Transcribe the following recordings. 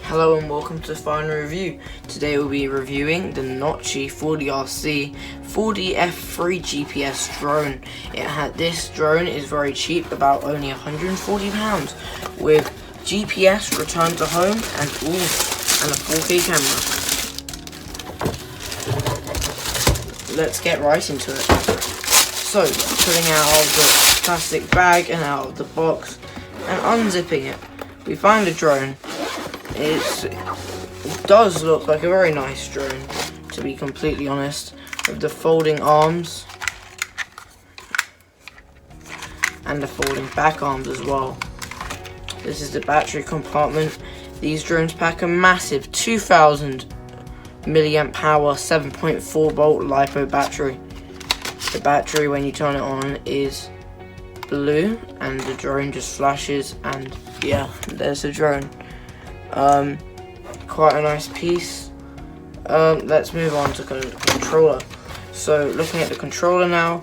Hello and welcome to the final review. Today we'll be reviewing the Nochi 40RC 40F3 GPS drone. This drone is very cheap, about only £140, with GPS, return to home, and a 4K camera. Let's get right into it. So, pulling out of the plastic bag and out of the box and unzipping it, we find a drone. It does look like a very nice drone, to be completely honest, with the folding arms and the folding back arms as well. This is the battery compartment. These drones pack a massive 2000 milliamp hour 7.4 volt LiPo battery. The battery, when you turn it on, is blue and the drone just flashes, and yeah, there's the drone. Quite a nice piece. Let's move on to the controller. So looking at the controller now,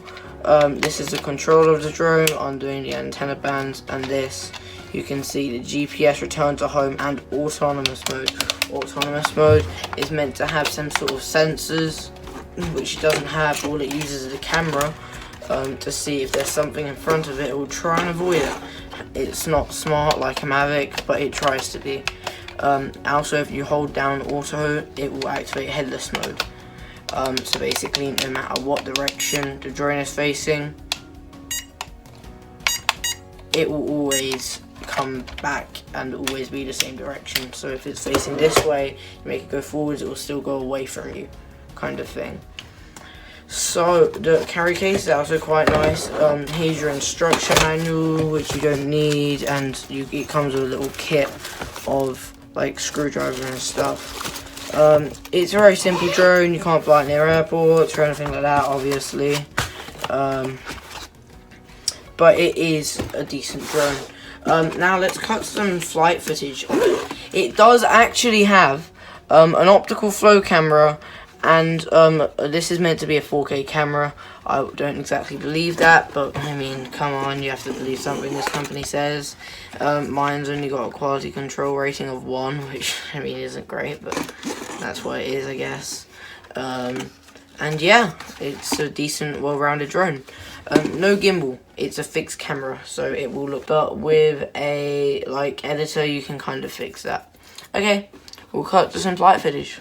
this is the controller of the drone. I'm doing the antenna bands, and this, you can see the GPS, return to home, and autonomous mode. Autonomous mode is meant to have some sort of sensors, which it doesn't have. All it uses is a camera to see if there's something in front of it. It will try and avoid it. It's not smart like a Mavic, but it tries to be. Also, if you hold down auto, it will activate headless mode. So basically, no matter what direction the drone is facing, it will always come back and always be the same direction. So if it's facing this way, you make it go forwards, it will still go away from you, kind of thing. So the carry case is also quite nice. Here's your instruction manual, which you don't need, and it comes with a little kit of like screwdriver and stuff. It's a very simple drone. You can't fly it near airports or anything like that, obviously, but it is a decent drone. Now let's cut some flight footage. It does actually have an optical flow camera, and this is meant to be a 4K camera. I don't exactly believe that, but I mean, come on, you have to believe something this company says. Mine's only got a quality control rating of 1, which I mean isn't great, but that's what it is, I guess. And yeah, it's a decent, well-rounded drone. No gimbal, it's a fixed camera, so it will look, but with a editor you can kind of fix that. Okay, we'll cut to some flight footage.